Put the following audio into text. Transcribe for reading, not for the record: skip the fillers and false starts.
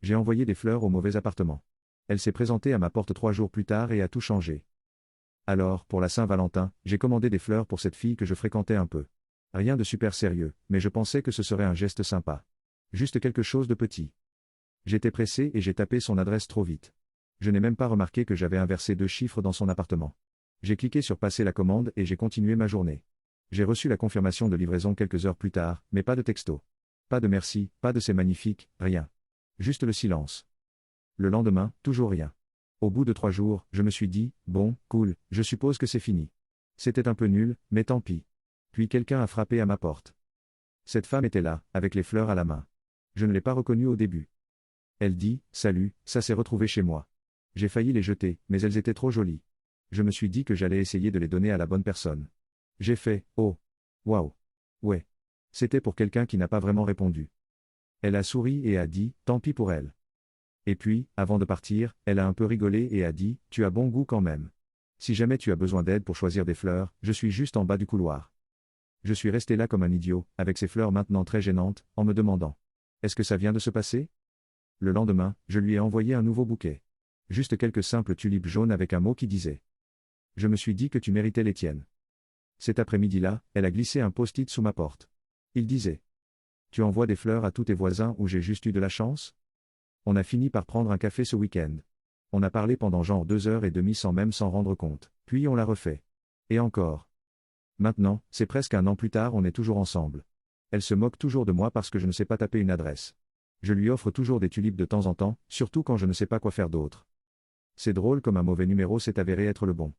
J'ai envoyé des fleurs au mauvais appartement. Elle s'est présentée à ma porte 3 jours plus tard et a tout changé. Alors, pour la Saint-Valentin, j'ai commandé des fleurs pour cette fille que je fréquentais un peu. Rien de super sérieux, mais je pensais que ce serait un geste sympa. Juste quelque chose de petit. J'étais pressé et j'ai tapé son adresse trop vite. Je n'ai même pas remarqué que j'avais inversé 2 chiffres dans son appartement. J'ai cliqué sur passer la commande et j'ai continué ma journée. J'ai reçu la confirmation de livraison quelques heures plus tard, mais pas de texto. Pas de merci, pas de c'est magnifique, rien. Juste le silence. Le lendemain, toujours rien. Au bout de 3 jours, je me suis dit, bon, cool, je suppose que c'est fini. C'était un peu nul, mais tant pis. Puis quelqu'un a frappé à ma porte. Cette femme était là, avec les fleurs à la main. Je ne l'ai pas reconnue au début. Elle dit, salut, ça s'est retrouvé chez moi. J'ai failli les jeter, mais elles étaient trop jolies. Je me suis dit que j'allais essayer de les donner à la bonne personne. J'ai fait, oh. Waouh. Ouais. C'était pour quelqu'un qui n'a pas vraiment répondu. Elle a souri et a dit, tant pis pour elle. Et puis, avant de partir, elle a un peu rigolé et a dit, tu as bon goût quand même. Si jamais tu as besoin d'aide pour choisir des fleurs, je suis juste en bas du couloir. Je suis resté là comme un idiot, avec ces fleurs maintenant très gênantes, en me demandant. Est-ce que ça vient de se passer? Le lendemain, je lui ai envoyé un nouveau bouquet. Juste quelques simples tulipes jaunes avec un mot qui disait. Je me suis dit que tu méritais les tiennes. Cet après-midi-là, elle a glissé un post-it sous ma porte. Il disait. Tu envoies des fleurs à tous tes voisins ou j'ai juste eu de la chance? On a fini par prendre un café ce week-end. On a parlé pendant genre 2 heures et demie sans même s'en rendre compte, puis on l'a refait. Et encore. Maintenant, c'est presque un an plus tard, on est toujours ensemble. Elle se moque toujours de moi parce que je ne sais pas taper une adresse. Je lui offre toujours des tulipes de temps en temps, surtout quand je ne sais pas quoi faire d'autre. C'est drôle comme un mauvais numéro s'est avéré être le bon.